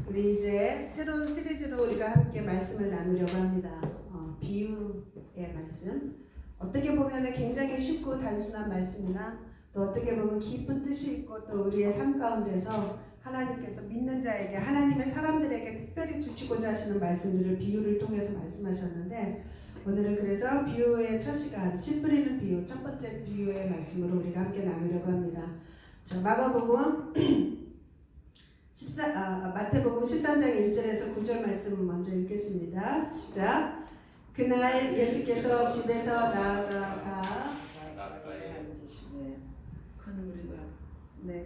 우리 이제 새로운 시리즈로 우리가 함께 말씀을 나누려고 합니다. 비유의 말씀. 어떻게 보면 굉장히 쉽고 단순한 말씀이나 또 어떻게 보면 깊은 뜻이 있고 또 우리의 삶 가운데서 하나님께서 믿는 자에게 하나님의 사람들에게 특별히 주시고자 하시는 말씀들을 비유를 통해서 말씀하셨는데 오늘은 그래서 비유의 첫 시간 씨 뿌리는 비유 첫 번째 비유의 말씀으로 우리가 함께 나누려고 합니다. 자, 마가복음 마태복음 13장 1절에서 9절 말씀 먼저 읽겠습니다. 시작. 그날 예수께서 집에서 나아가사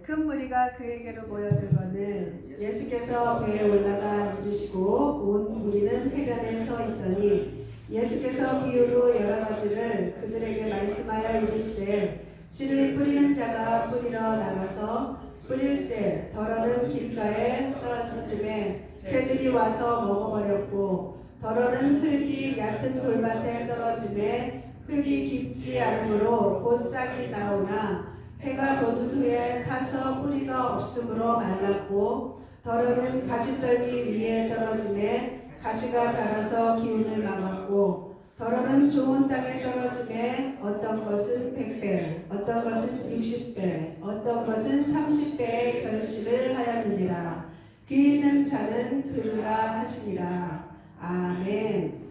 큰 무리가 그에게로 모여들거늘 예수께서 배에 올라가 앉으시고 온 무리는 해변에 서 있더니 예수께서 비유로 여러 가지를 그들에게 말씀하여 이르시되 씨를 뿌리는 자가 뿌리러 나가서 뿌릴새 더러는 길가에 떨어짐에 새들이 와서 먹어버렸고 더러는 흙이 얕은 돌밭에 떨어짐에 흙이 깊지 않으므로 곧 싹이 나오나 해가 돋은 후에 타서 뿌리가 없으므로 말랐고 더러는 가시떨기 위에 떨어짐에 가시가 자라서 기운을 막았고 더러는 좋은 땅에 떨어짐에 어떤 것은 100배, 어떤 것은 60배, 어떤 것은 30배의 결실을 하였느니라. 귀 있는 자는 들으라 하시니라. 아멘.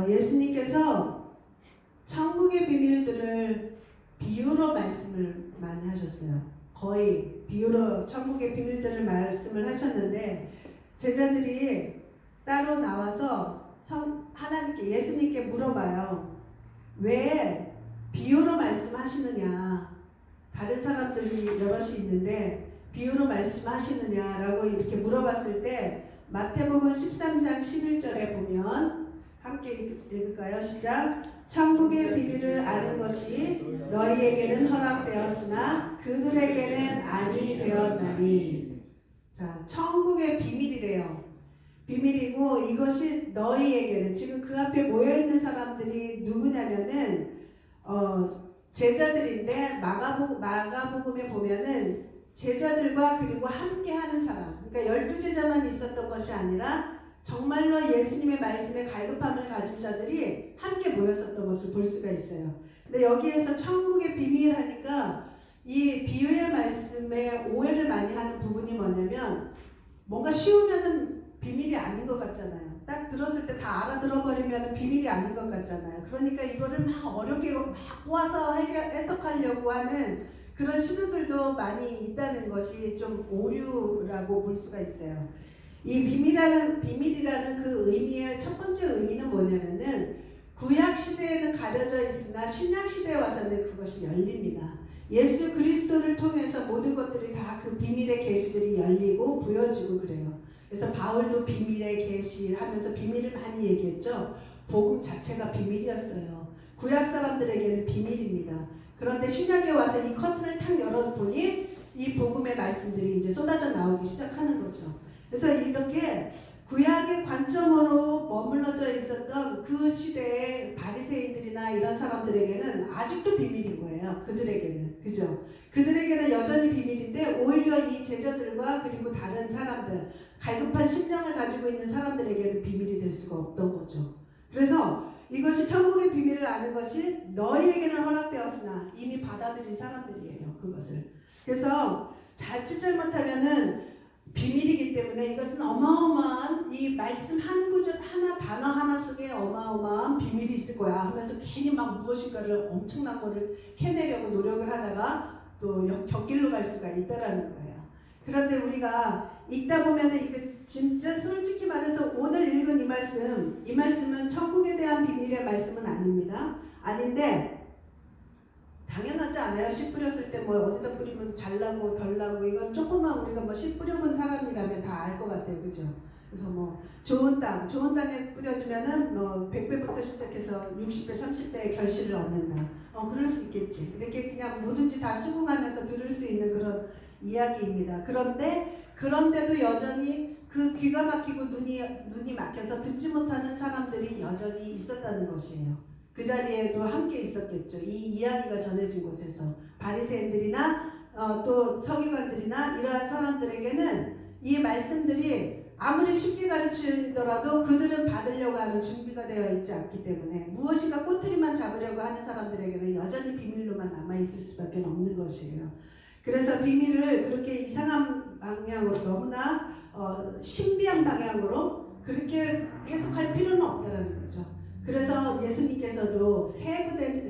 예수님께서 천국의 비밀들을 비유로 말씀을 많이 하셨어요. 거의 비유로 천국의 비밀들을 말씀을 하셨는데 제자들이 따로 나와서 하나님께 예수님께 물어봐요. 왜 비유로 말씀하시느냐? 다른 사람들이 여럿이 있는데 비유로 말씀하시느냐라고 이렇게 물어봤을 때 마태복음 13장 11절에 보면 함께 읽을까요? 시작. 천국의 비밀을 아는 것이 너희에게는 허락되었으나 그들에게는 아니 되었나니. 자, 천국의 비밀이래요. 비밀이고 이것이 너희에게는 지금 그 앞에 모여있는 사람들이 누구냐면은 제자들인데 마가복음에 보면은 제자들과 그리고 함께하는 사람, 그러니까 12제자만 있었던 것이 아니라 정말로 예수님의 말씀에 갈급함을 가진 자들이 함께 모였었던 것을 볼 수가 있어요. 근데 여기에서 천국의 비밀 하니까 이 비유의 말씀에 오해를 많이 하는 부분이 뭐냐면 뭔가 쉬우면은 비밀이 아닌 것 같잖아요. 딱 들었을 때 다 알아들어버리면 비밀이 아닌 것 같잖아요. 그러니까 이거를 막 어렵게 막 꼬아서 해석하려고 하는 그런 신우들도 많이 있다는 것이 좀 오류라고 볼 수가 있어요. 이 비밀이라는 그 의미의 첫 번째 의미는 뭐냐면은 구약 시대에는 가려져 있으나 신약 시대에 와서는 그것이 열립니다. 예수 그리스도를 통해서 모든 것들이 다 그 비밀의 계시들이 열리고 보여지고 그래요. 그래서 바울도 비밀의 계시 하면서 비밀을 많이 얘기했죠. 복음 자체가 비밀이었어요. 구약 사람들에게는 비밀입니다. 그런데 신약에 와서 이 커튼을 탁 열어보니 이 복음의 말씀들이 이제 쏟아져 나오기 시작하는 거죠. 그래서 이렇게 구약의 관점으로 머물러져 있었던 그 시대의 바리새인들이나 이런 사람들에게는 아직도 비밀인 거예요. 그들에게는. 그죠? 그들에게는 여전히 비밀인데 오히려 이 제자들과 그리고 다른 사람들, 갈급한 심령을 가지고 있는 사람들에게는 비밀이 될 수가 없던 거죠. 그래서 이것이 천국의 비밀을 아는 것이 너희에게는 허락되었으나 이미 받아들인 사람들이에요. 그것을. 그래서 잘못하면은 비밀이기 때문에 이것은 어마어마한 이 말씀 한 구절 하나 단어 하나 속에 어마어마한 비밀이 있을 거야 하면서 괜히 막 무엇인가를 엄청난 거를 해내려고 노력을 하다가 또 곁길로 갈 수가 있다라는 거예요. 그런데 우리가 읽다 보면은 이게 진짜 솔직히 말해서 오늘 읽은 이 말씀은 천국에 대한 비밀의 말씀은 아닙니다. 아닌데 당연하지 않아요. 씨 뿌렸을 때 뭐 어디다 뿌리면 잘나고 덜나고 이건 조금만 우리가 뭐 씨 뿌려본 사람이라면 다 알 것 같아요. 그죠? 그래서 뭐 좋은 땅에 뿌려주면은 뭐 100배부터 시작해서 60배, 30배의 결실을 얻는다. 그럴 수 있겠지. 이렇게 그냥 뭐든지 다 수긍하면서 들을 수 있는 그런 이야기입니다. 그런데도 여전히 그 귀가 막히고 눈이 막혀서 듣지 못하는 사람들이 여전히 있었다는 것이에요. 그 자리에도 함께 있었겠죠. 이 이야기가 전해진 곳에서 바리새인들이나 또 서기관들이나 이러한 사람들에게는 이 말씀들이 아무리 쉽게 가르치더라도 그들은 받으려고 하는 준비가 되어 있지 않기 때문에 무엇인가 꼬투리만 잡으려고 하는 사람들에게는 여전히 비밀로만 남아있을 수밖에 없는 것이에요. 그래서 비밀을 그렇게 이상한 방향으로 너무나 신비한 방향으로 그렇게 해석할 필요는 없다는 거죠. 그래서 예수님께서도 세포도주는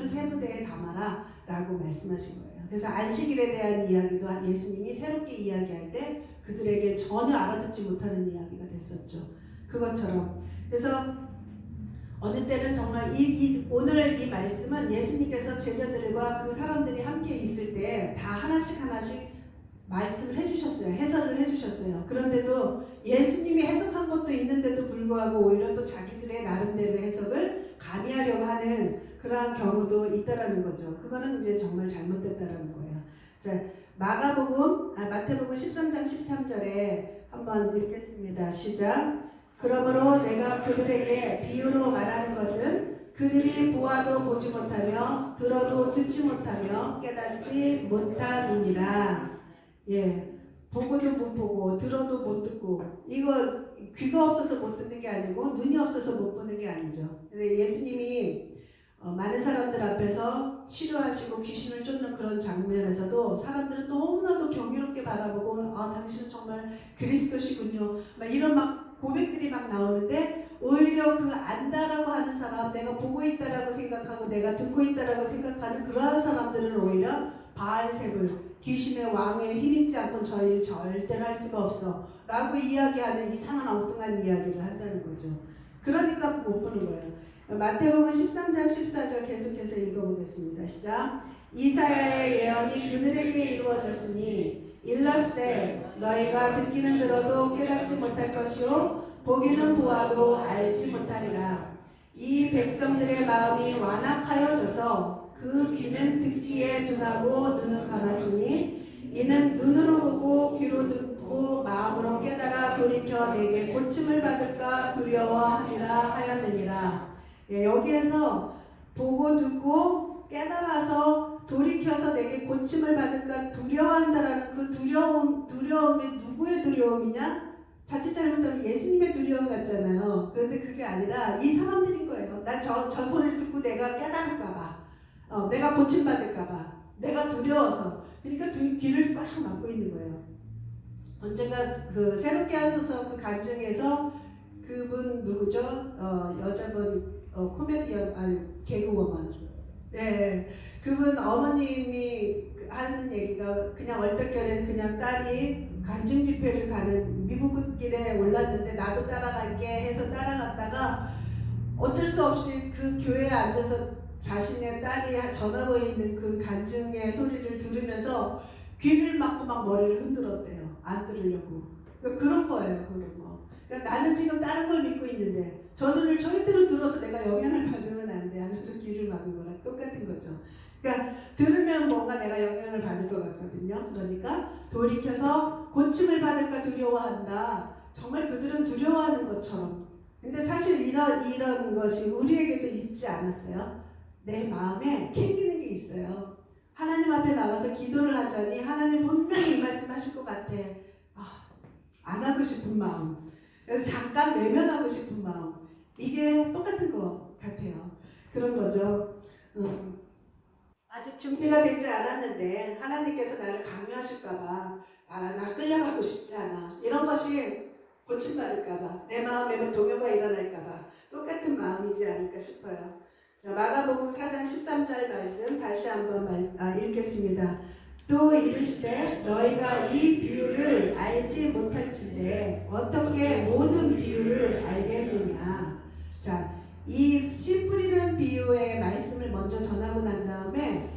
세 부대에 담아라 라고 말씀하신 거예요. 그래서 안식일에 대한 이야기도 예수님이 새롭게 이야기할 때 그들에게 전혀 알아듣지 못하는 이야기가 됐었죠. 그것처럼. 그래서 어느 때는 정말 오늘 이 말씀은 예수님께서 제자들과 그 사람들이 함께 있을 때 다 하나씩 말씀을 해주셨어요. 해설을 해주셨어요. 그런데도 예수님이 해석한 것도 있는데도 불구하고 오히려 또 자기들의 나름대로 해석을 가미하려고 하는 그러한 경우도 있다라는 거죠. 그거는 이제 정말 잘못됐다라는 거예요. 자, 마태복음 13장 13절에 한번 읽겠습니다. 시작. 그러므로 내가 그들에게 비유로 말하는 것은 그들이 보아도 보지 못하며 들어도 듣지 못하며 깨닫지 못함이니라. 예, 보고도 못 보고 들어도 못 듣고, 이거 귀가 없어서 못 듣는 게 아니고 눈이 없어서 못 보는 게 아니죠. 근데 예수님이 많은 사람들 앞에서 치료하시고 귀신을 쫓는 그런 장면에서도 사람들은 너무나도 경이롭게 바라보고 당신은 정말 그리스도시군요 막 이런 막 고백들이 막 나오는데, 오히려 그 안다라고 하는 사람, 내가 보고 있다라고 생각하고 내가 듣고 있다라고 생각하는 그러한 사람들은 오히려 바알세불, 귀신의 왕에 힘입지 않고 저희를 절대로 할 수가 없어 라고 이야기하는 이상한 엉뚱한 이야기를 한다는 거죠. 그러니까 못 보는 거예요. 마태복음 13장 14절 계속해서 읽어보겠습니다. 시작. 이사야의 예언이 그들에게 이루어졌으니 일렀으되 너희가 듣기는 들어도 깨닫지 못할 것이요 보기는 보아도 알지 못하리라. 이 백성들의 마음이 완악하여져서 그 귀는 듣기에 둔하고 눈은 감았으니 이는 눈으로 보고 귀로 듣고 마음으로 깨달아 돌이켜 내게 고침을 받을까 두려워하리라 하였느니라. 예, 여기에서 보고 듣고 깨달아서 돌이켜서 내게 고침을 받을까 두려워한다라는 그 두려움이 누구의 두려움이냐? 자칫 잘못하면 예수님의 두려움 같잖아요. 그런데 그게 아니라 이 사람들인 거예요. 난 저 소리를 듣고 내가 깨달을까봐, 내가 고침받을까봐, 내가 두려워서. 그러니까 귀를 꽉 막고 있는 거예요. 언젠가 그 새롭게 하소서 그 간증에서 그분 누구죠? 여자분 코미디언 개그워먼. 네, 그분 어머님이 하는 얘기가 그냥 얼떨결에 그냥 딸이 간증 집회를 가는 미국 길에 올랐는데 나도 따라갈게 해서 따라갔다가 어쩔 수 없이 그 교회에 앉아서 자신의 딸이 전하고 있는 그 간증의 소리를 들으면서 귀를 막고 막 머리를 흔들었대요. 안 들으려고. 그러니까 그런 거예요. 그런 거. 그러니까 나는 지금 다른 걸 믿고 있는데 저 소리를 절대로 들어서 내가 영향을 받으면 안 돼 하면서 귀를 막은 거랑 똑같은 거죠. 그러니까 들으면 뭔가 내가 영향을 받을 것 같거든요. 그러니까 돌이켜서 고침을 받을까 두려워한다. 정말 그들은 두려워하는 것처럼. 근데 사실 이런 것이 우리에게도 있지 않았어요? 내 마음에 캥기는 게 있어요. 하나님 앞에 나가서 기도를 하자니 하나님 분명히 이 말씀 하실 것 같아. 안 하고 싶은 마음. 그래서 잠깐 외면하고 싶은 마음. 이게 똑같은 것 같아요. 그런 거죠. 아직 준비가 되지 않았는데 하나님께서 나를 강요하실까봐 나 끌려가고 싶지 않아. 이런 것이 고침받을까봐, 내 마음에 동요가 일어날까봐 똑같은 마음이지 않을까 싶어요. 자, 마가복음 4장 13절 말씀 다시 한번 읽겠습니다. 또 이르시되 너희가 이 비유를 알지 못할진대 어떻게 모든 비유를 알겠느냐. 자, 이 씨 뿌리는 비유의 말씀을 먼저 전하고 난 다음에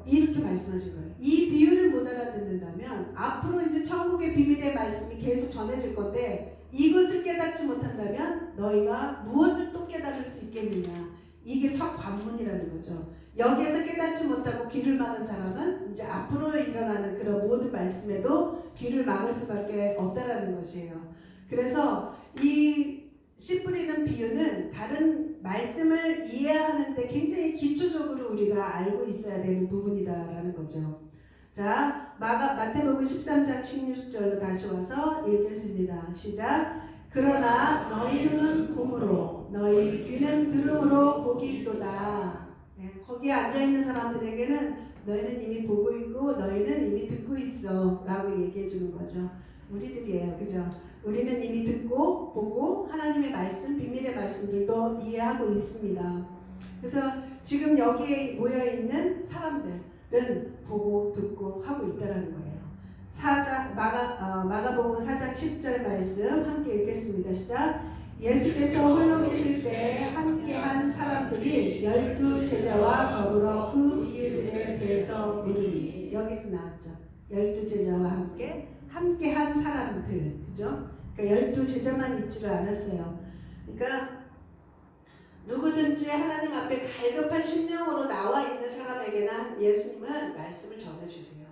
이렇게 말씀하신 거예요. 이 비유를 못 알아듣는다면 앞으로 이제 천국의 비밀의 말씀이 계속 전해질 건데 이것을 깨닫지 못한다면 너희가 무엇을 또 깨달을 수 있겠느냐. 이게 첫 관문이라는 거죠. 여기에서 깨닫지 못하고 귀를 막은 사람은 이제 앞으로 일어나는 그런 모든 말씀에도 귀를 막을 수밖에 없다라는 것이에요. 그래서 이 씨 뿌리는 비유는 다른 말씀을 이해하는데 굉장히 기초적으로 우리가 알고 있어야 되는 부분이다라는 거죠. 자, 마태복음 13장 16절로 다시 와서 읽겠습니다. 시작. 그러나 너희 눈은 봄으로 너희 귀는 들음으로 복이 있도다. 네, 거기에 앉아있는 사람들에게는 너희는 이미 보고 있고 너희는 이미 듣고 있어 라고 얘기해 주는 거죠. 우리들이에요. 그죠? 우리는 이미 듣고 보고 하나님의 말씀, 비밀의 말씀들도 이해하고 있습니다. 그래서 지금 여기에 모여있는 사람들은 보고 듣고 하고 있다는 거예요. 마가복음 4장 10절 말씀 함께 읽겠습니다. 시작. 예수께서 홀로 계실 때 함께한 사람들이 12 제자와 더불어 그 비유들에 대해서 물으니, 여기서 나왔죠. 12 제자와 함께한 사람들, 그죠? 그러니까 12 제자만 있지를 않았어요. 그러니까 누구든지 하나님 앞에 갈급한 심령으로 나와 있는 사람에게는 예수님은 말씀을 전해주세요.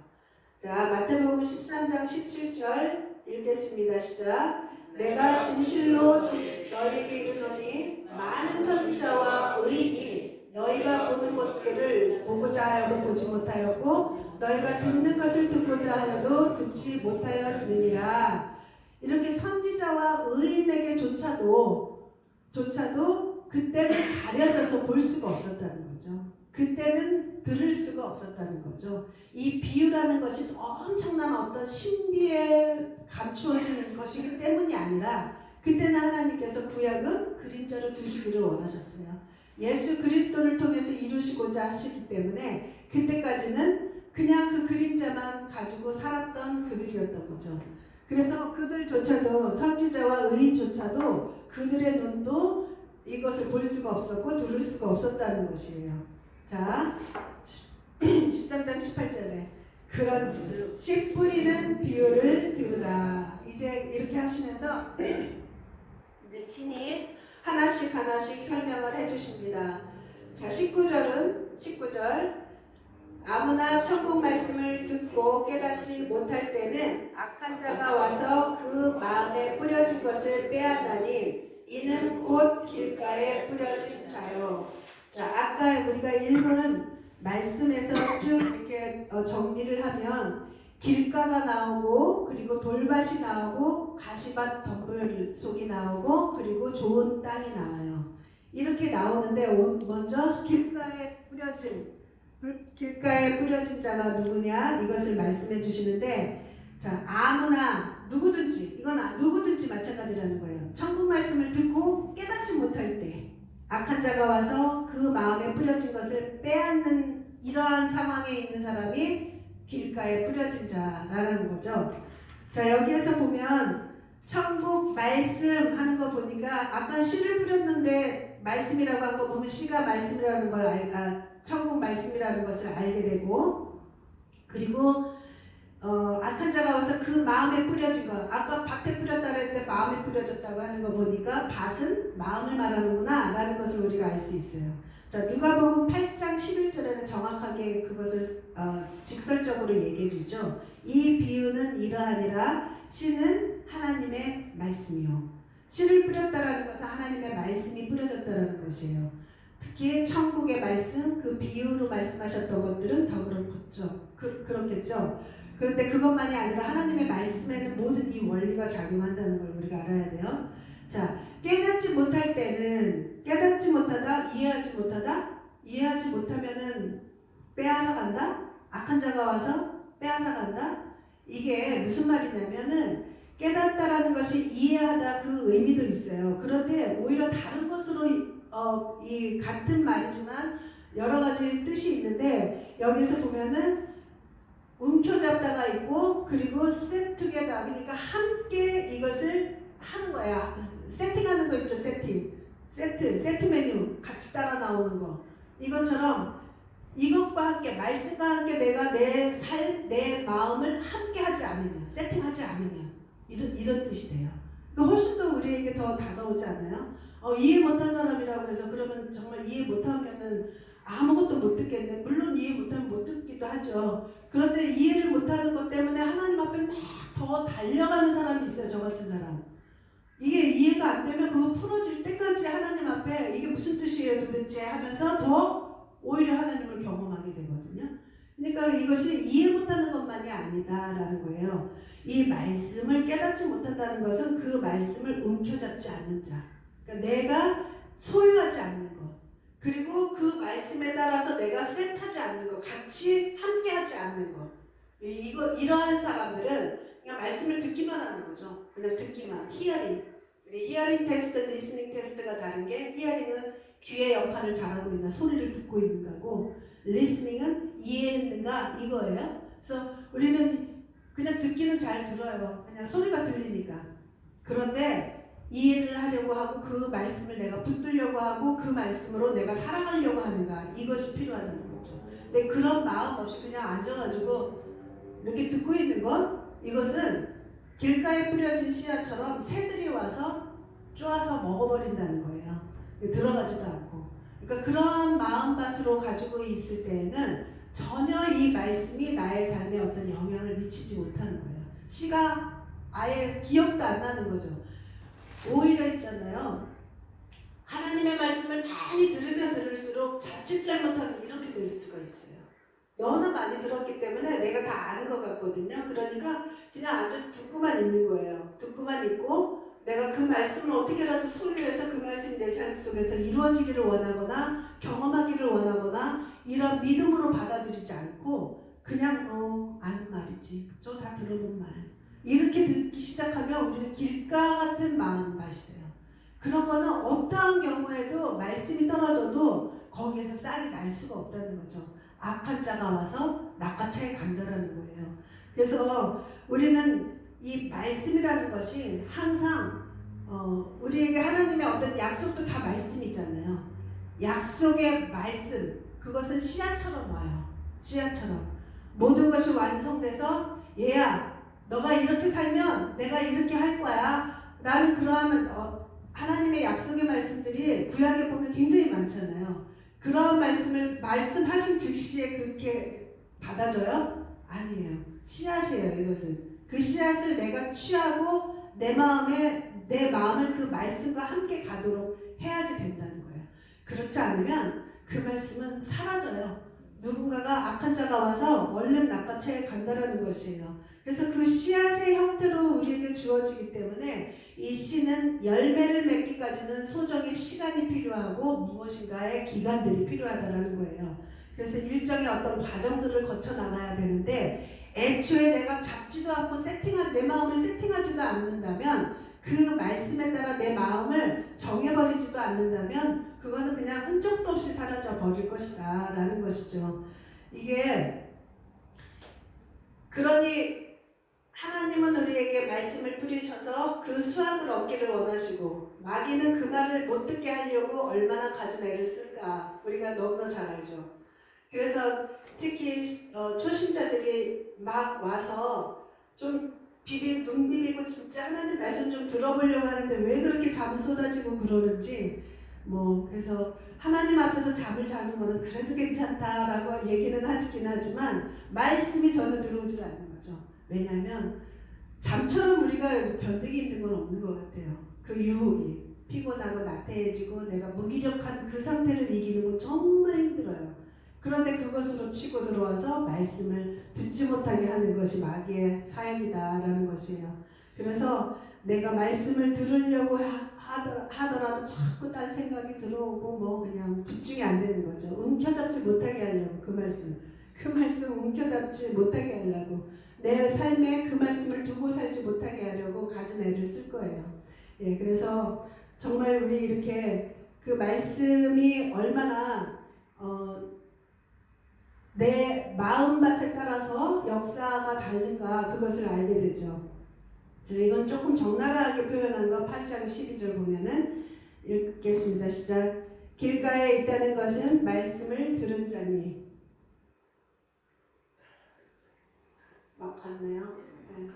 자, 마태복음 13장 17절 읽겠습니다. 시작. 내가 진실로 너희에게 이르노니 많은 선지자와 의인이 너희가 보는 것들을 보고자 하여도 보지 못하였고 너희가 듣는 것을 듣고자 하여도 듣지 못하였느니라. 이렇게 선지자와 의인에게조차도 그때는 가려져서 볼 수가 없었다는 거죠. 그때는 들을 수가 없었다는 거죠. 이 비유라는 것이 엄청난 어떤 신비에 감추어지는 것이기 때문이 아니라 그때는 하나님께서 구약은 그림자로 두시기를 원하셨어요. 예수 그리스도를 통해서 이루시고자 하시기 때문에 그때까지는 그냥 그 그림자만 가지고 살았던 그들이었던 거죠. 그래서 그들조차도 선지자와 의인조차도 그들의 눈도 이것을 볼 수가 없었고 들을 수가 없었다는 것이에요. 자, 13장 18절에 그런즉 씨 뿌리는 비유를 들으라. 이제 이렇게 하시면서 이제 친히 하나씩 설명을 해주십니다. 자, 19절 아무나 천국 말씀을 듣고 깨닫지 못할 때는 악한 자가 와서 그 마음에 뿌려진 것을 빼앗나니 이는 곧 길가에 뿌려진 자요. 자, 아까 우리가 읽은 말씀에서 쭉 이렇게 정리를 하면 길가가 나오고 그리고 돌밭이 나오고 가시밭 덤불 속이 나오고 그리고 좋은 땅이 나와요. 이렇게 나오는데 먼저 길가에 뿌려진 자가 누구냐 이것을 말씀해 주시는데, 자, 아무나 누구든지, 이건 누구든지 마찬가지라는 거예요. 천국 말씀을 듣고 깨닫지 못할 때 악한 자가 와서 그 마음에 뿌려진 것을 빼앗는 이러한 상황에 있는 사람이 길가에 뿌려진 자라는 거죠. 자, 여기에서 보면 천국 말씀 하는 거 보니까 아까 씨를 뿌렸는데 말씀이라고 한 거 보면 씨가 말씀이라는 걸 천국 말씀이라는 것을 알게 되고, 그리고 악한 자가 와서 그 마음에 뿌려진 것, 아까 밭에 뿌렸다 그랬는데 마음에 뿌려졌다고 하는 거 보니까 밭은 마음을 말하는구나 라는 것을 우리가 알 수 있어요. 자, 누가복음 8장 11절에는 정확하게 그것을 직설적으로 얘기해 주죠. 이 비유는 이러하니라. 씨는 하나님의 말씀이요. 씨를 뿌렸다라는 것은 하나님의 말씀이 뿌려졌다라는 것이에요. 특히 천국의 말씀, 그 비유로 말씀하셨던 것들은 더 그렇겠죠. 그런데 그것만이 아니라 하나님의 말씀에는 모든 이 원리가 작용한다는 걸 우리가 알아야 돼요. 자, 깨닫지 못하다, 이해하지 못하면은 빼앗아 간다? 악한 자가 와서 빼앗아 간다? 이게 무슨 말이냐면은 깨닫다라는 것이 이해하다 그 의미도 있어요. 그런데 오히려 다른 것으로 이 같은 말이지만 여러 가지 뜻이 있는데, 여기서 보면은 움켜잡다가 있고 그리고 셋투게더, 그러니까 함께 이것을 하는 거야. 세팅하는 거 있죠. 세트 메뉴 같이 따라 나오는 거. 이것처럼 이것과 함께, 말씀과 함께 내가 내 마음을 함께 하지 않으면, 세팅하지 않으면 이런 뜻이 돼요. 훨씬 더 우리에게 더 다가오지 않아요? 이해 못한 사람이라고 해서 그러면 정말 이해 못하면은 아무것도 못 듣겠네. 물론 이해 못하면 못 듣기도 하죠. 그런데 이해를 못하는 것 때문에 하나님 앞에 막 더 달려가는 사람이 있어요. 저 같은 사람. 이게 이해가 안 되면 그거 풀어질 때까지 하나님 앞에 이게 무슨 뜻이에요 도대체 하면서 더 오히려 하나님을 경험하게 되거든요. 그러니까 이것이 이해 못하는 것만이 아니다라는 거예요. 이 말씀을 깨닫지 못한다는 것은 그 말씀을 움켜잡지 않는 자. 그러니까 내가 소유하지 않는 것. 그리고 그 말씀에 따라서 내가 셋하지 않는 것. 같이 함께하지 않는 것. 이러한 사람들은 그냥 말씀을 듣기만 하는 거죠. 그냥 듣기만. 히어링. 우리 히어링 테스트, 리스닝 테스트가 다른 게 히어링은 귀의 역할을 잘하고 있는 소리를 듣고 있는 거고 리스닝은 이해했는가 이거예요. 그래서 우리는 그냥 듣기는 잘 들어요. 그냥 소리가 들리니까. 그런데 이해를 하려고 하고 그 말씀을 내가 붙들려고 하고 그 말씀으로 내가 살아가려고 하는가 이것이 필요하다는 거죠. 근데 그런 마음 없이 그냥 앉아가지고 이렇게 듣고 있는 건 이것은 길가에 뿌려진 씨앗처럼 새들이 와서 쪼아서 먹어버린다는 거예요. 들어가지도 않고. 그러니까 그런 마음밭으로 가지고 있을 때에는 전혀 이 말씀이 나의 삶에 어떤 영향을 미치지 못하는 거예요. 씨가 아예 기억도 안 나는 거죠. 오히려 있잖아요. 하나님의 말씀을 많이 들으면 들을수록 자칫 잘못하면 이렇게 될 수가 있어요. 너무 많이 들었기 때문에 내가 다 아는 것 같거든요. 그러니까 그냥 앉아서 듣고만 있는 거예요. 듣고만 있고 내가 그 말씀을 어떻게라도 소유해서 그 말씀이 내 삶 속에서 이루어지기를 원하거나 경험하기를 원하거나 이런 믿음으로 받아들이지 않고 그냥 아는 말이지. 저 다 들어본 말. 이렇게 듣기 시작하면 우리는 길가 같은 마음밭이 돼요. 그런 거는 어떠한 경우에도 말씀이 떨어져도 거기에서 싹이 날 수가 없다는 거죠. 악한 자가 와서 낚아채 간다라는 거예요. 그래서 우리는 이 말씀이라는 것이 항상 우리에게 하나님의 어떤 약속도 다 말씀이잖아요. 약속의 말씀 그것은 씨앗처럼 와요. 씨앗처럼 모든 것이 완성돼서 얘야 너가 이렇게 살면 내가 이렇게 할 거야 라는 그러한 하나님의 약속의 말씀들이 구약에 보면 굉장히 많잖아요. 그런 말씀을 말씀하신 즉시에 그렇게 받아줘요? 아니에요. 씨앗이에요. 이것은 그 씨앗을 내가 취하고 내 마음을 그 말씀과 함께 가도록 해야지 된다는 거예요. 그렇지 않으면 그 말씀은 사라져요. 누군가가 악한 자가 와서 얼른 낚아채 간다라는 것이에요. 그래서 그 씨앗의 형태로 우리에게 주어지기 때문에 이 씨는 열매를 맺기까지는 소정의 시간이 필요하고 무엇인가의 기간들이 필요하다는 거예요. 그래서 일정의 어떤 과정들을 거쳐 나가야 되는데 애초에 내가 잡지도 않고 내 마음을 세팅하지도 않는다면 그 말씀에 따라 내 마음을 정해버리지도 않는다면 그거는 그냥 흔적도 없이 사라져 버릴 것이다 라는 것이죠. 이게 그러니 하나님은 우리에게 말씀을 뿌리셔서 그 수확을 얻기를 원하시고 마귀는 그 말을 못 듣게 하려고 얼마나 가진 애를 쓸까 우리가 너무나 잘 알죠. 그래서 특히 초신자들이 막 와서 좀 눈 비비고 진짜 하나님 말씀 좀 들어보려고 하는데 왜 그렇게 잠을 쏟아지고 그러는지 그래서 하나님 앞에서 잠을 자는 거는 그래도 괜찮다라고 얘기는 하긴 하지만 말씀이 전혀 들어오질 않는 거죠. 왜냐하면 잠처럼 우리가 견디기 힘든 건 없는 것 같아요. 그 유혹이 피곤하고 나태해지고 내가 무기력한 그 상태를 이기는 건 정말 힘들어요. 그런데 그것으로 치고 들어와서 말씀을 듣지 못하게 하는 것이 마귀의 사역이다라는 것이에요. 그래서 내가 말씀을 들으려고 하더라도 자꾸 딴 생각이 들어오고 그냥 집중이 안 되는 거죠. 움켜잡지 못하게 하려고 그 말씀 움켜잡지 못하게 하려고 내 삶에 그 말씀을 두고 살지 못하게 하려고 가진 애를 쓸 거예요. 예, 그래서 정말 우리 이렇게 그 말씀이 얼마나 내 마음맛에 따라서 역사가 다른가 그것을 알게 되죠. 이건 조금 적나라하게 표현한 거 8장 12절 보면은 읽겠습니다. 시작. 길가에 있다는 것은 말씀을 들은 자니 막 갔네요. 네.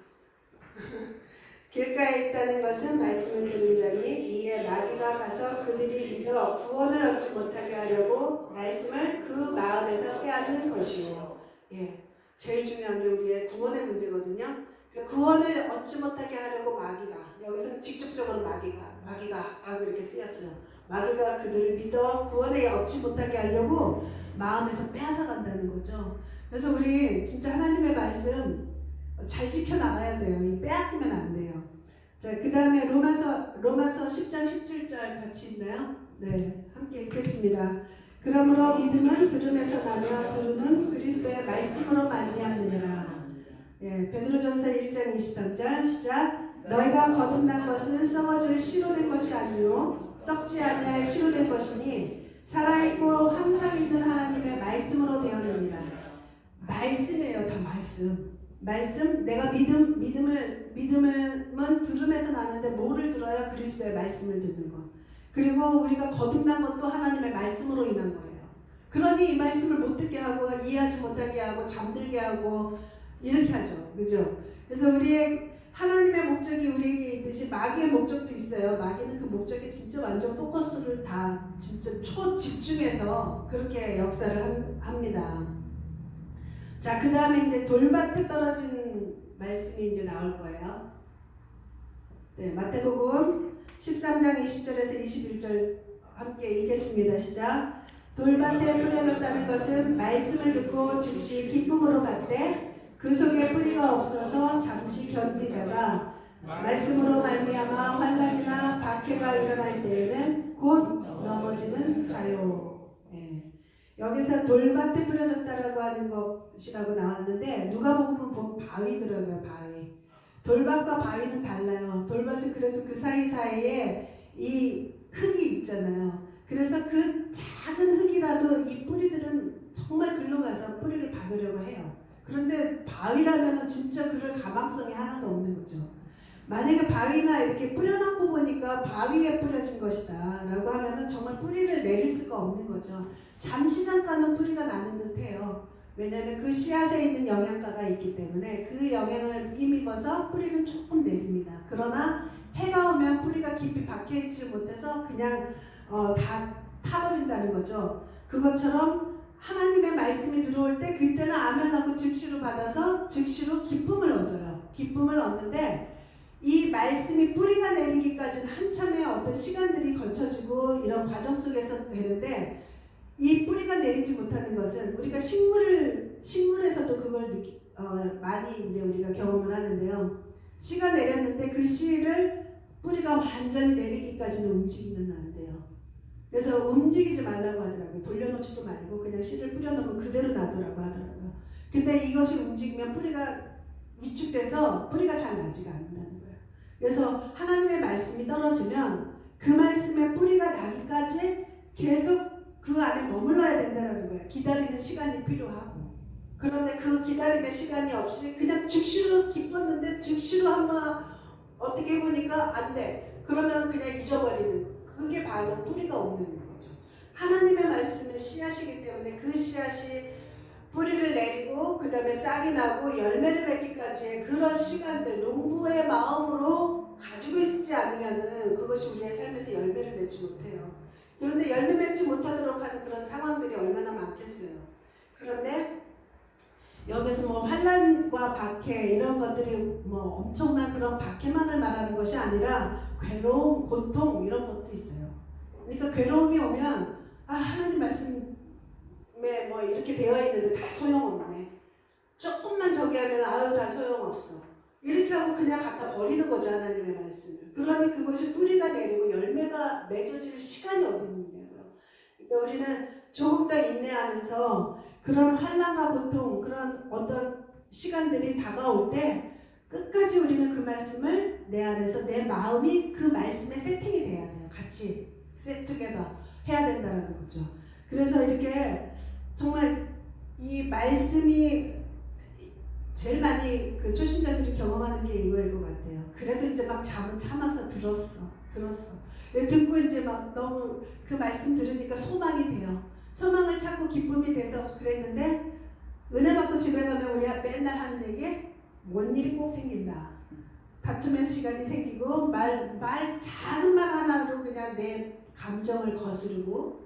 길가에 있다는 것은 말씀을 들은 자니 이에 마귀가 가서 그들이 믿어 구원을 얻지 못하게 하려고 말씀을 그 마음에서 빼앗는 것이요. 예, 제일 중요한 게 우리의 구원의 문제거든요. 구원을 얻지 못하게 하려고 마귀가 여기서는 직접적으로 마귀가 이렇게 쓰였어요. 마귀가 그들을 믿어 구원을 얻지 못하게 하려고 마음에서 빼앗아 간다는 거죠. 그래서 우리 진짜 하나님의 말씀 잘 지켜나가야 돼요. 빼앗기면 안 돼요. 자, 그 다음에 로마서 10장 17절 같이 있나요? 네, 함께 읽겠습니다. 그러므로 믿음은 들음에서 나며 들음은 그리스도의 말씀으로 말미암느니라. 예, 베드로전서 1장 23절 시작. 너희가 거듭난 것은 썩어질 씨로 된 것이 아니요 썩지 아니할 씨로 된 것이니 살아있고 항상 있는 하나님의 말씀으로 되었느니라. 말씀이에요. 다 말씀. 내가 믿음은 들음에서 나는데 뭐를 들어야 그리스도의 말씀을 듣는 것. 그리고 우리가 거듭난 것도 하나님의 말씀으로 인한 거예요. 그러니 이 말씀을 못 듣게 하고 이해하지 못하게 하고 잠들게 하고 이렇게 하죠. 그죠? 그래서 우리의 하나님의 목적이 우리에게 있듯이 마귀의 목적도 있어요. 마귀는 그 목적에 진짜 완전 포커스를 다 진짜 초집중해서 그렇게 역사를 합니다. 자, 그 다음에 이제 돌밭에 떨어진 말씀이 이제 나올 거예요. 네, 마태복음 13장 20절에서 21절 함께 읽겠습니다. 시작. 돌밭에 뿌려졌다는 것은 말씀을 듣고 즉시 기쁨으로 갔대 그 속에 뿌리가 없어서 잠시 견디다가 말씀으로 말미암아 환난이나 박해가 일어날 때에는 곧 넘어지는 자요. 네. 여기서 돌밭에 뿌려졌다라고 하는 것이라고 나왔는데 누가복음은 보면 바위더라고요. 바위. 돌밭과 바위는 달라요. 돌밭은 그래도 그 사이사이에 이 흙이 있잖아요. 그래서 그 작은 흙이라도 이 뿌리들은 정말 글로 가서 뿌리를 박으려고 해요. 그런데 바위라면 진짜 그럴 가망성이 하나도 없는 거죠. 만약에 바위나 이렇게 뿌려놓고 보니까 바위에 뿌려진 것이다 라고 하면 정말 뿌리를 내릴 수가 없는 거죠. 잠시 잠깐은 뿌리가 나는 듯해요. 왜냐하면 그 씨앗에 있는 영양가가 있기 때문에 그 영향을 힘입어서 뿌리는 조금 내립니다. 그러나 해가 오면 뿌리가 깊이 박혀있지를 못해서 그냥 다 타버린다는 거죠. 그것처럼 하나님의 말씀이 들어올 때 그때는 아멘하고 즉시로 받아서 즉시로 기쁨을 얻어요. 기쁨을 얻는데 이 말씀이 뿌리가 내리기까지는 한참의 어떤 시간들이 거쳐지고 이런 과정 속에서 되는데 이 뿌리가 내리지 못하는 것은 우리가 식물에서도 그걸 많이 이제 우리가 경험을 하는데요. 씨가 내렸는데 그 씨를 뿌리가 완전히 내리기까지는 움직이면 안 돼요. 그래서 움직이지 말라고 하더라고요. 돌려놓지도 말고 그냥 씨를 뿌려놓으면 그대로 나더라고 하더라고요. 근데 이것이 움직이면 뿌리가 위축돼서 뿌리가 잘 나지가 않는다는 거예요. 그래서 하나님의 말씀이 떨어지면 그 말씀에 뿌리가 나기까지 계속 그 안에 머물러야 된다는 거예요. 기다리는 시간이 필요하고. 그런데 그 기다림의 시간이 없이 그냥 즉시로 기뻤는데 즉시로 한번 어떻게 해보니까 안 돼. 그러면 그냥 잊어버리는 거. 그게 바로 뿌리가 없는 거죠. 하나님의 말씀은 씨앗이기 때문에 그 씨앗이 뿌리를 내리고 그 다음에 싹이 나고 열매를 맺기까지의 그런 시간들 농부의 마음으로 가지고 있지 않으면은 그것이 우리의 삶에서 열매를 맺지 못해요. 그런데 열매 맺지 못하도록 하는 그런 상황들이 얼마나 많겠어요. 그런데 여기서 뭐 환난과 박해 이런 것들이 뭐 엄청난 그런 박해만을 말하는 것이 아니라 괴로움, 고통 이런 것도 있어요. 그러니까 괴로움이 오면 하나님 말씀에 뭐 이렇게 되어 있는데 다 소용없네. 조금만 저기 하면 다 소용없어. 이렇게 하고 그냥 갖다 버리는 거죠. 하나님의 말씀을. 그러니 그것이 뿌리가 내리고 열매가 맺어질 시간이 어디 있느냐고요. 그러니까 우리는 조금 더 인내하면서 그런 환난과 고통 그런 어떤 시간들이 다가올 때 끝까지 우리는 그 말씀을 내 안에서 내 마음이 그 말씀에 세팅이 돼야 돼요. 같이 세트게더 해야 된다는 거죠. 그래서 이렇게 정말 이 말씀이 제일 많이 그 초신자들이 경험하는 게 이거일 것 같아요. 그래도 이제 막 잠은 참아서 들었어. 듣고 이제 막 너무 그 말씀 들으니까 소망이 돼요. 소망을 찾고 기쁨이 돼서 그랬는데 은혜 받고 집에 가면 우리가 맨날 하는 얘기 뭔 일이 꼭 생긴다. 다툼의 시간이 생기고 작은 말 하나로 그냥 내 감정을 거스르고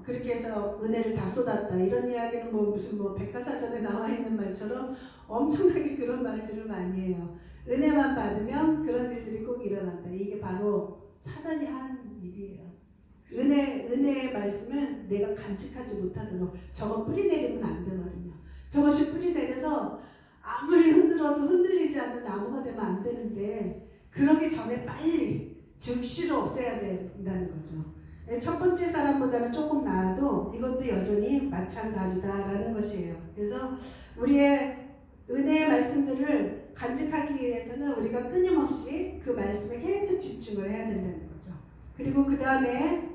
그렇게 해서 은혜를 다 쏟았다. 이런 이야기는 무슨 백과사전에 나와 있는 말처럼 엄청나게 그런 말들을 많이 해요. 은혜만 받으면 그런 일들이 꼭 일어난다. 이게 바로 사단이 하는 일이에요. 은혜의 말씀을 내가 간직하지 못하도록 저거 뿌리 내리면 안 되거든요. 저것이 뿌리 되면서 아무리 흔들어도 흔들리지 않는 나무가 되면 안 되는데 그러기 전에 빨리 즉시로 없애야 된다는 거죠. 첫 번째 사람보다는 조금 나아도 이것도 여전히 마찬가지다라는 것이에요. 그래서 우리의 은혜의 말씀들을 간직하기 위해서는 우리가 끊임없이 그 말씀에 계속 집중을 해야 된다는 거죠. 그리고 그 다음에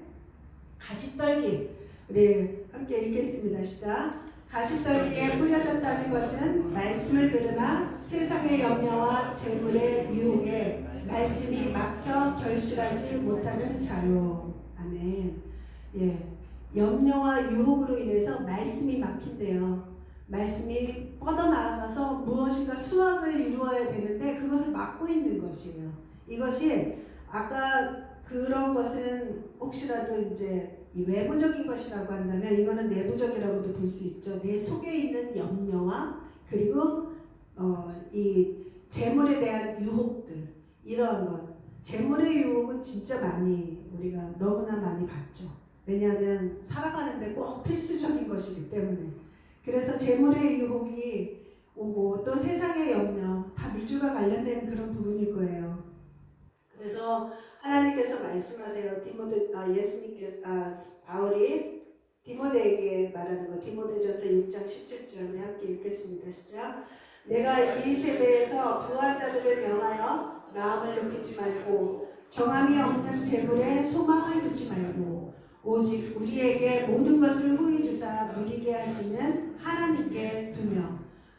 가시떨기, 우리 함께 읽겠습니다. 시작. 가시떨기에 뿌려졌다는 것은 말씀을 들으나 세상의 염려와 재물의 유혹에 말씀이 막혀 결실하지 못하는 자요. 아멘. 예, 염려와 유혹으로 인해서 말씀이 막힌대요. 말씀이 뻗어나가서 무엇인가 수확을 이루어야 되는데 그것을 막고 있는 것이에요. 이것이 아까 그런 것은 혹시라도 이제 이 외부적인 것이라고 한다면 이거는 내부적이라고도 볼 수 있죠. 내 속에 있는 염려와 그리고 이 재물에 대한 유혹들, 이러한 것. 재물의 유혹은 진짜 많이 우리가 너무나 많이 받죠. 왜냐하면 살아가는데 꼭 필수적인 것이기 때문에. 그래서 재물의 유혹이 오고 또 세상의 염려, 다 물질과 관련된 그런 부분일 거예요. 그래서 하나님께서 말씀하세요. 예수님께서 바울이 디모데에게 말하는 거, 디모데전서 6장 17절 우리 함께 읽겠습니다. 시작. 내가 이 세대에서 부한 자들을 명하여 마음을 높이지 말고 정함이 없는 재물에 소망을 두지 말고 오직 우리에게 모든 것을 후히 주사 누리게 하시는 하나님께 두며,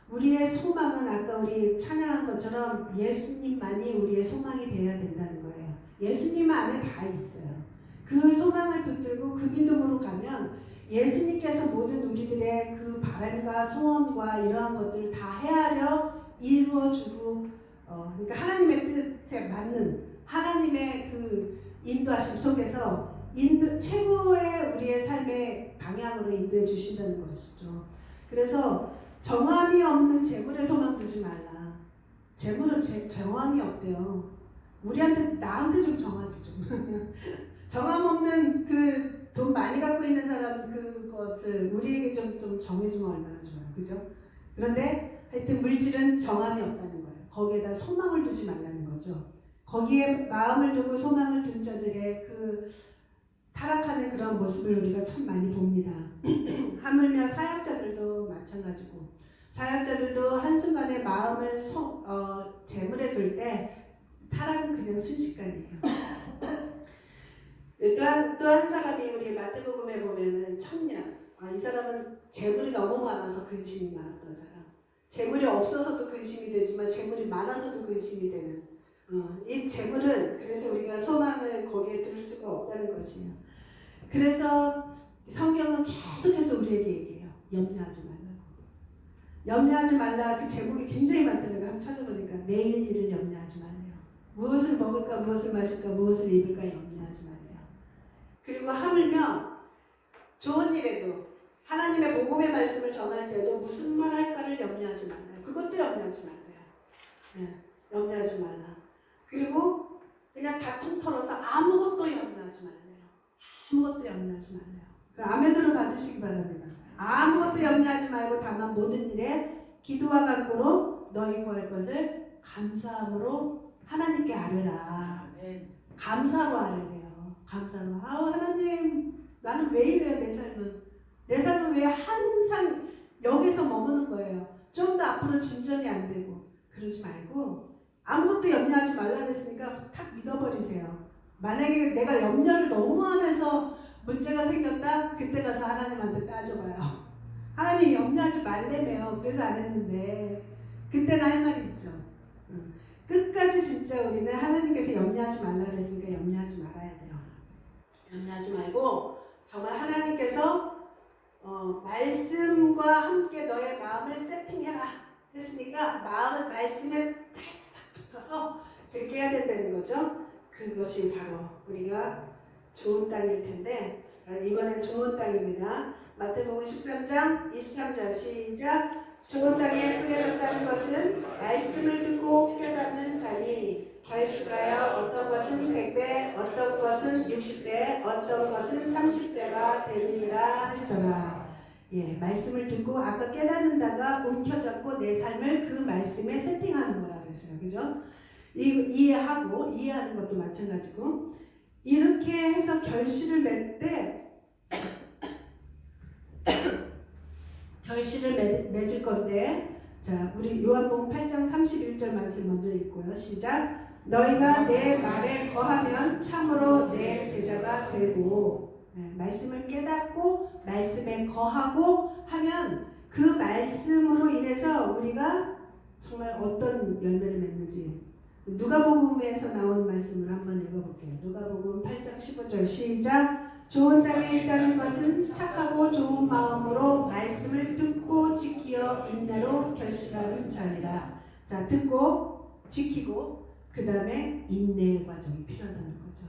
우리의 소망은 아까 우리 찬양한 것처럼 예수님만이 우리의 소망이 되어야 된다는 거예요. 예수님 안에 다 있어요. 그 소망을 붙들고 그 믿음으로 가면 예수님께서 모든 우리들의 그 바람과 소원과 이러한 것들을 다 헤아려 이루어주고 그러니까 하나님의 뜻에 맞는 하나님의 그 인도하심 속에서 최고의 우리의 삶의 방향으로 인도해 주신다는 것이죠. 그래서 정함이 없는 재물에 소망 두지 말라. 재물은 정함이 없대요. 나한테 좀 정하지 좀. 정함 없는 그 돈 많이 갖고 있는 사람 그것을 우리에게 좀 정해주면 얼마나 좋아요. 그죠? 그런데 하여튼 물질은 정함이 없다는 거예요. 거기에다 소망을 두지 말라는 거죠. 거기에 마음을 두고 소망을 둔 자들의 그 타락하는 그런 모습을 우리가 참 많이 봅니다. 하물며 사역자들도 마찬가지고, 사역자들도 한순간에 마음을 재물에 둘 때 타락은 그냥 순식간이에요. 일단 또 한 사람이 우리 마태복음에 보면은 청년, 이 사람은 재물이 너무 많아서 근심이 많았던 사람. 재물이 없어서도 근심이 되지만 재물이 많아서도 근심이 되는 이 재물은, 그래서 우리가 소망을 거기에 둘 수가 없다는 것이에요. 그래서 성경은 계속해서 우리에게 얘기해요. 염려하지 말라고. 염려하지 말라. 그 제목이 굉장히 많더라고요. 한번 찾아보니까 내일 일을 염려하지 말래요. 무엇을 먹을까, 무엇을 마실까, 무엇을 입을까 염려하지 말래요. 그리고 하물며 좋은 일에도 하나님의 복음의 말씀을 전할 때도 무슨 말 할까를 염려하지 말아요. 그것도 염려하지 말아요. 네, 염려하지 말라. 그리고 그냥 다 통털어서 아무것도 염려하지 말아요. 아무것도 염려하지 말아요. 아멘으로 받으시기 바랍니다. 아무것도 염려하지 말고 다만 모든 일에 기도와 간구로 너희 구할 것을 감사함으로 하나님께 아뢰라. 감사로 아뢰래요. 감사로. 하나님, 나는 왜 이래요? 내 삶은 왜 항상 여기서 머무는 거예요? 좀 더 앞으로 진전이 안 되고. 그러지 말고 아무것도 염려하지 말라 그랬으니까 탁 믿어버리세요. 만약에 내가 염려를 너무 안 해서 문제가 생겼다? 그때 가서 하나님한테 따져봐요. 하나님 염려하지 말래매요. 그래서 안 했는데 그때는 할 말이 있죠. 끝까지 진짜 우리는 하나님께서 염려하지 말라 그랬으니까 염려하지 말아야 돼요. 염려하지 말고 정말 하나님께서 말씀과 함께 너의 마음을 세팅해라 했으니까 마음을 말씀에 탁 붙어서 그렇게 해야 된다는 거죠. 그것이 바로 우리가 좋은 땅일 텐데, 이번엔 좋은 땅입니다. 마태복음 13장 23절 시작. 좋은 땅에 뿌려졌다는 것은 말씀을 듣고 깨닫는 자니 결실하여 어떤 것은 100배, 어떤 것은 60배, 어떤 것은 30배가 되느니라 하시더라. 말씀을 듣고 아까 깨닫는다가 움켜잡고 내 삶을 그 말씀에 세팅하는 거라 그랬어요. 그죠? 이해하는 것도 마찬가지고 이렇게 해서 결실을 맺을 건데 자, 우리 요한복음 8장 31절 말씀 먼저 읽고요. 시작. 너희가 내 말에 거하면 참으로 내 제자가 되고 말씀을 깨닫고 말씀에 거하고 하면 그 말씀으로 인해서 우리가 정말 어떤 열매를 맺는지 누가복음에서 나온 말씀을 한번 읽어볼게요. 누가복음 8장 15절 시작. 좋은 땅에 있다는 것은 착하고 좋은 마음으로 말씀을 듣고 지키어 인내로 결실하는 자니라. 자, 듣고 지키고 그 다음에 인내의 과정이 필요하다는 거죠.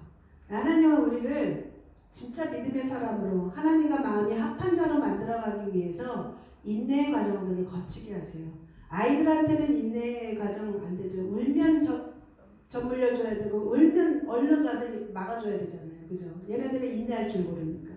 하나님은 우리를 진짜 믿음의 사람으로 하나님과 마음이 합한 자로 만들어가기 위해서 인내의 과정들을 거치게 하세요. 아이들한테는 인내의 과정 안 되죠. 울면 젖 물려줘야 되고 울면 얼른 가서 막아줘야 되잖아요. 그죠? 얘네들은 인내할 줄 모르니까.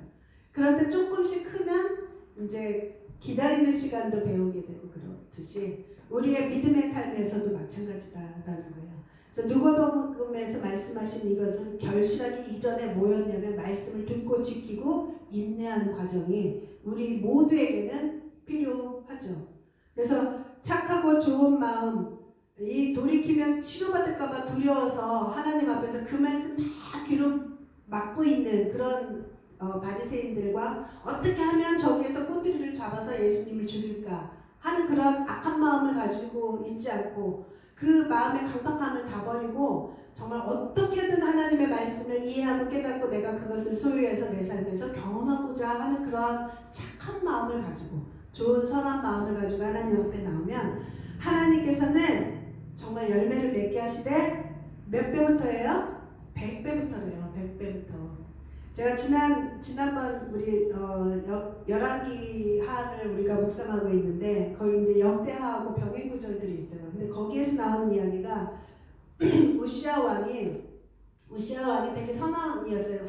그런데 조금씩 크면 이제 기다리는 시간도 배우게 되고 그렇듯이 우리의 믿음의 삶에서도 마찬가지다라는 거예요. 그래서 누가복음에서 말씀하신 이것은 결실하기 이전에 뭐였냐면 말씀을 듣고 지키고 인내하는 과정이 우리 모두에게는 필요하죠. 그래서 착하고 좋은 마음, 이 돌이키면 치료받을까봐 두려워서 하나님 앞에서 그 말씀 막 귀로 막고 있는 그런 바리새인들과 어떻게 하면 저기에서 꼬투리를 잡아서 예수님을 죽일까 하는 그런 악한 마음을 가지고 있지 않고 그 마음의 강박함을 다 버리고 정말 어떻게든 하나님의 말씀을 이해하고 깨닫고 내가 그것을 소유해서 내 삶에서 경험하고자 하는 그런 착한 마음을 가지고 좋은 선한 마음을 가지고 하나님 앞에 나오면 하나님께서는 정말 열매를 맺게 하시되 몇 배부터예요? 100배부터래요. 100배부터. 제가 지난번 우리 열왕기하를 우리가 묵상하고 있는데 거기 이제 역대하하고 병행 구절들이 있어요. 근데 거기에서 나온 이야기가 우시아 왕이 되게 선왕이었어요.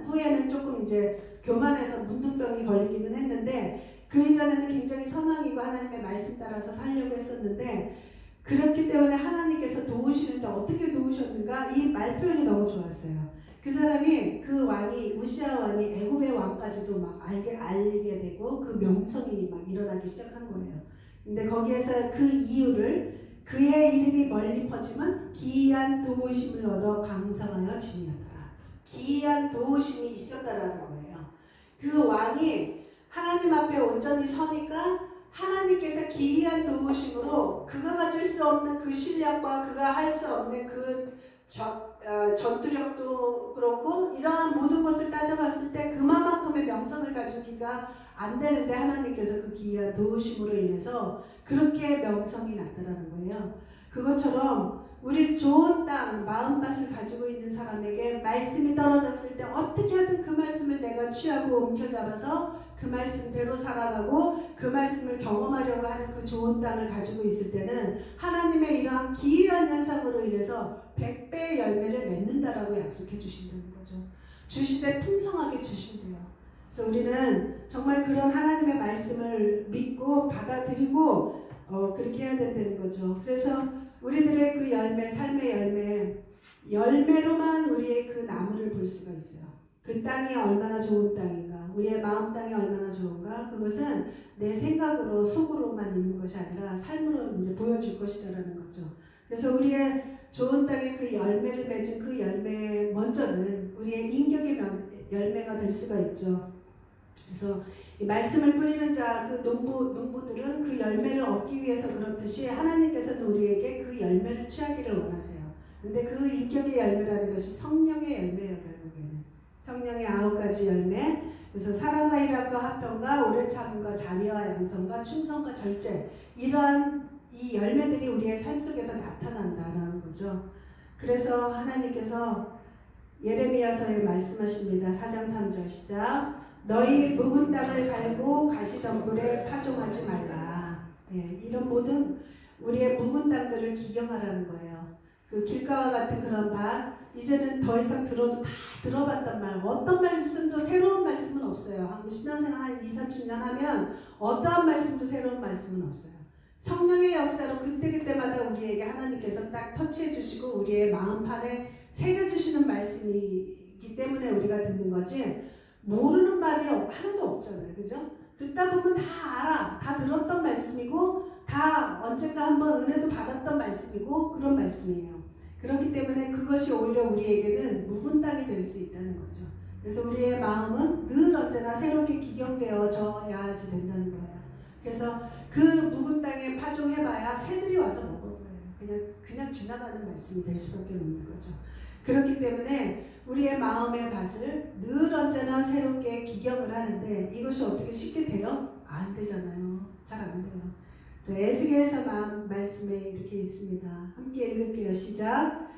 후에는 조금 이제 교만해서 문둥병이 걸리기는 했는데 그 이전에는 굉장히 선왕이고 하나님의 말씀 따라서 살려고 했었는데 그렇기 때문에 하나님께서 도우시는데 어떻게 도우셨는가 이 말 표현이 너무 좋았어요. 그 사람이 그 왕이 우시아 왕이 애굽의 왕까지도 막 알리게 되고 그 명성이 막 일어나기 시작한 거예요. 근데 거기에서 그 이유를 그의 이름이 멀리 퍼지면 기이한 도우심을 얻어 강성하여 지니었더라. 기이한 도우심이 있었다라는 거예요. 그 왕이 하나님 앞에 온전히 서니까 하나님께서 기이한 도우심으로 그가 가질 수 없는 그 실력과 그가 할 수 없는 그 전투력도 그렇고 이러한 모든 것을 따져봤을 때 그만큼의 명성을 가지기가 안 되는데 하나님께서 그 기이한 도우심으로 인해서 그렇게 명성이 났다라는 거예요. 그것처럼 우리 좋은 땅 마음밭을 가지고 있는 사람에게 말씀이 떨어졌을 때 어떻게 하든 그 말씀을 내가 취하고 움켜잡아서 그 말씀대로 살아가고 그 말씀을 경험하려고 하는 그 좋은 땅을 가지고 있을 때는 하나님의 이러한 기이한 현상으로 인해서 100배의 열매를 맺는다라고 약속해 주신다는 거죠. 주시되 풍성하게 주신대요. 그래서 우리는 정말 그런 하나님의 말씀을 믿고 받아들이고 그렇게 해야 된다는 거죠. 그래서 우리들의 그 열매, 삶의 열매로만 우리의 그 나무를 볼 수가 있어요. 그 땅이 얼마나 좋은 땅인가, 우리의 마음 땅이 얼마나 좋은가, 그것은 내 생각으로 속으로만 있는 것이 아니라 삶으로 이제 보여질 것이다라는 거죠. 그래서 우리의 좋은 땅의 그 열매를 맺은 그 열매 먼저는 우리의 인격의 열매가 될 수가 있죠. 그래서 이 말씀을 뿌리는 자, 그 농부들은 그 열매를 얻기 위해서 그렇듯이 하나님께서는 우리에게 그 열매를 취하기를 원하세요. 근데 그 인격의 열매라는 것이 성령의 열매예요, 결국에는. 성령의 9가지 열매. 그래서 사랑과 희락과 화평과 오래 참음과 자비와 양성과 충성과 절제, 이러한 이 열매들이 우리의 삶 속에서 나타난다라는 거죠. 그래서 하나님께서 예레미야서에 말씀하십니다. 4장 3절 시작. 너희 묵은 땅을 갈고 가시덤불에 파종하지 말라. 이런 모든 우리의 묵은 땅들을 기경하라는 거예요. 그 길가와 같은 그런 밭, 이제는 더 이상 들어도 다 들어봤단 말. 어떤 말씀도 새로운 말씀은 없어요. 한국 신앙생활 한 2, 30년 하면 어떠한 말씀도 새로운 말씀은 없어요. 성령의 역사로 그때그때마다 우리에게 하나님께서 딱 터치해 주시고 우리의 마음판에 새겨주시는 말씀이기 때문에 우리가 듣는 거지, 모르는 말이 하나도 없잖아요. 그죠? 듣다 보면 다 알아. 다 들었던 말씀이고 다 언젠가 한번 은혜도 받았던 말씀이고 그런 말씀이에요. 그렇기 때문에 그것이 오히려 우리에게는 묵은 땅이 될 수 있다는 거죠. 그래서 우리의 마음은 늘 언제나 새롭게 기경되어져야지 된다는 거예요. 그래서 그 묵은 땅에 파종해봐야 새들이 와서 먹어버려요. 그냥 지나가는 말씀이 될 수밖에 없는 거죠. 그렇기 때문에 우리의 마음의 밭을 늘 언제나 새롭게 기경을 하는데 이것이 어떻게 쉽게 돼요? 안 되잖아요. 잘 안 돼요. 에스겔서 말씀에 이렇게 있습니다. 함께 읽을게요. 시작.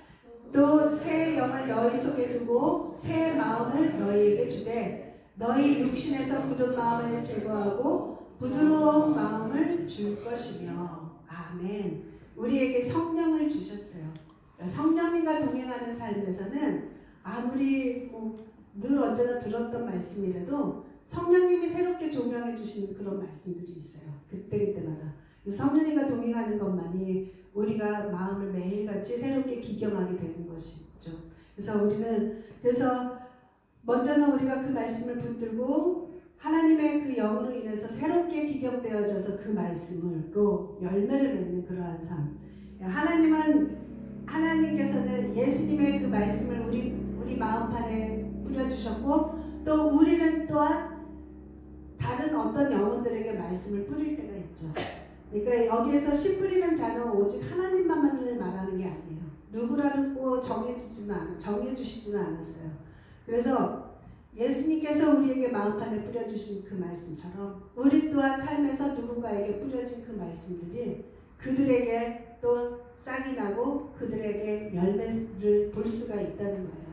또 새 영을 너희 속에 두고 새 마음을 너희에게 주되 너희 육신에서 굳은 마음을 제거하고 부드러운 마음을 줄 것이며. 아멘. 우리에게 성령을 주셨어요. 성령님과 동행하는 삶에서는 아무리 늘 언제나 들었던 말씀이라도 성령님이 새롭게 조명해 주시는 그런 말씀들이 있어요. 그때마다. 성령님과 동행하는 것만이 우리가 마음을 매일같이 새롭게 기경하게 되는 것이죠. 그래서 먼저는 우리가 그 말씀을 붙들고 하나님의 그 영으로 인해서 새롭게 기경되어져서 그 말씀으로 열매를 맺는 그러한 삶. 하나님께서는 예수님의 그 말씀을 우리 마음판에 뿌려주셨고 또 우리는 또한 다른 어떤 영혼들에게 말씀을 뿌릴 때가 있죠. 그러니까 여기에서 씨 뿌리는 자는 오직 하나님만을 말하는 게 아니에요. 누구라고 정해주시지는 않았어요. 그래서 예수님께서 우리에게 마음판에 뿌려주신 그 말씀처럼 우리 또한 삶에서 누군가에게 뿌려진 그 말씀들이 그들에게 또 싹이 나고 그들에게 열매를 볼 수가 있다는 거예요.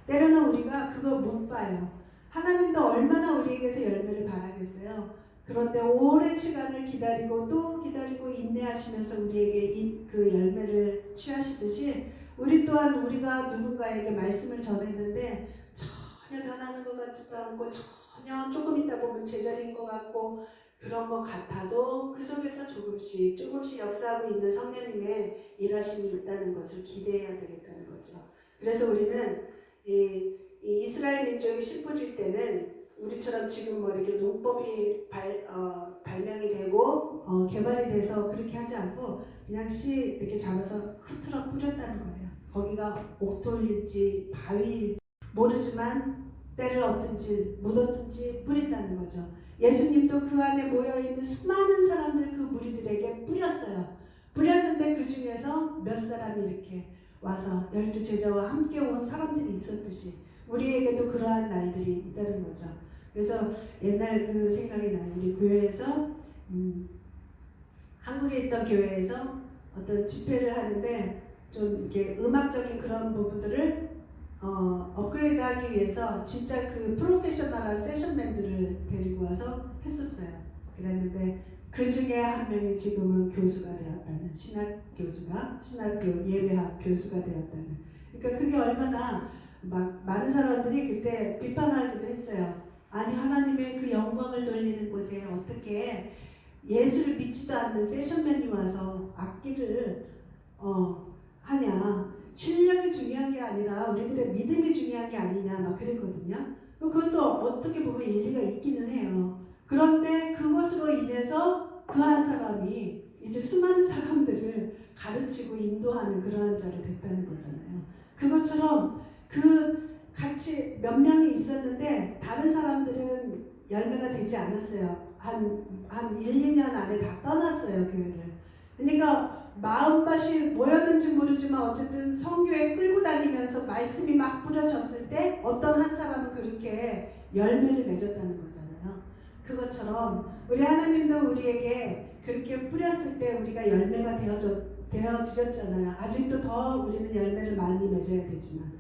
때로는 우리가 그거 못 봐요. 하나님도 얼마나 우리에게서 열매를 바라겠어요. 그런데 오랜 시간을 기다리고 또 기다리고 인내하시면서 우리에게 그 열매를 취하시듯이 우리 또한 우리가 누군가에게 말씀을 전했는데 전혀 변하는 것 같지도 않고 전혀 조금 있다 보면 제자리인 것 같고 그런 것 같아도 그 속에서 조금씩 역사하고 있는 성령님의 일하심이 있다는 것을 기대해야 되겠다는 거죠. 그래서 우리는 이 이스라엘 민족이 씨 뿌릴 때는 우리처럼 지금 이렇게 농법이 발명이 되고 개발이 돼서 그렇게 하지 않고 그냥 씨 이렇게 잡아서 흐트러 뿌렸다는 거예요. 거기가 옥토일지 바위일지 모르지만 때를 얻든지 못 얻든지 뿌린다는 거죠. 예수님도 그 안에 모여있는 수많은 사람들 그 무리들에게 뿌렸어요. 뿌렸는데 그 중에서 몇 사람이 이렇게 와서 12제자와 함께 온 사람들이 있었듯이 우리에게도 그러한 날들이 있다는 거죠. 그래서 옛날 그 생각이 나요. 우리 교회에서 한국에 있던 교회에서 어떤 집회를 하는데 좀 이렇게 음악적인 그런 부분들을 업그레이드하기 위해서 진짜 그 프로페셔널한 세션맨들을 데리고 와서 했었어요. 그랬는데 그 중에 한 명이 지금은 교수가 되었다는 신학교 예배학 교수가 되었다는. 그러니까 그게 얼마나 많은 사람들이 그때 비판하기도 했어요. 아니 하나님의 그 영광을 돌리는 곳에 어떻게 예수를 믿지도 않는 세션맨이 와서 악기를 하냐. 실력이 중요한 게 아니라 우리들의 믿음이 중요한 게 아니냐 막 그랬거든요. 그것도 어떻게 보면 일리가 있기는 해요. 그런데 그것으로 인해서 그 한 사람이 이제 수많은 사람들을 가르치고 인도하는 그러한 자로 됐다는 거잖아요. 그것처럼 같이 몇 명이 있었는데 다른 사람들은 열매가 되지 않았어요. 한 1, 2년 안에 다 떠났어요, 교회를. 그러니까 마음밭이 뭐였는지 모르지만 어쨌든 성교에 끌고 다니면서 말씀이 막 뿌려졌을 때 어떤 한 사람은 그렇게 열매를 맺었다는 거잖아요. 그것처럼 우리 하나님도 우리에게 그렇게 뿌렸을 때 우리가 열매가 되어드렸잖아요. 아직도 더 우리는 열매를 많이 맺어야 되지만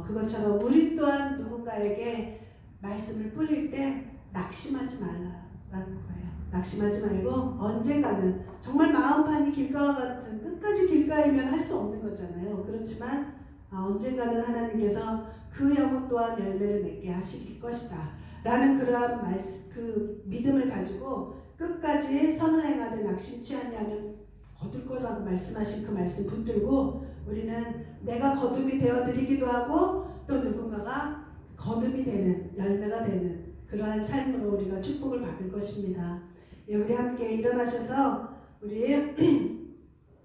그것처럼 우리 또한 누군가에게 말씀을 뿌릴 때 낙심하지 말라라는 거예요. 낙심하지 말고 언젠가는 정말 마음판이 길가와 같은 끝까지 길가이면 할 수 없는 거잖아요. 그렇지만 언젠가는 하나님께서 그 영혼 또한 열매를 맺게 하실 것이다 라는 그러한 그 믿음을 가지고 끝까지 선을 행하되 낙심치 아니하면 거둘 거라고 말씀하신 그 말씀 붙들고 우리는 내가 거듭이 되어 드리기도 하고 또 누군가가 거듭이 되는 열매가 되는 그러한 삶으로 우리가 축복을 받을 것입니다. 예, 우리 함께 일어나셔서 우리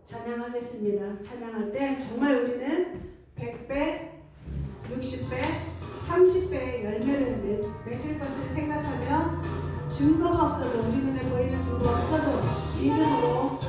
찬양하겠습니다. 찬양할 때 정말 우리는 100배, 60배, 30배의 열매를 맺을 것을 생각하며 증거가 없어도 우리 눈에 보이는 증거가 없어도 믿음으로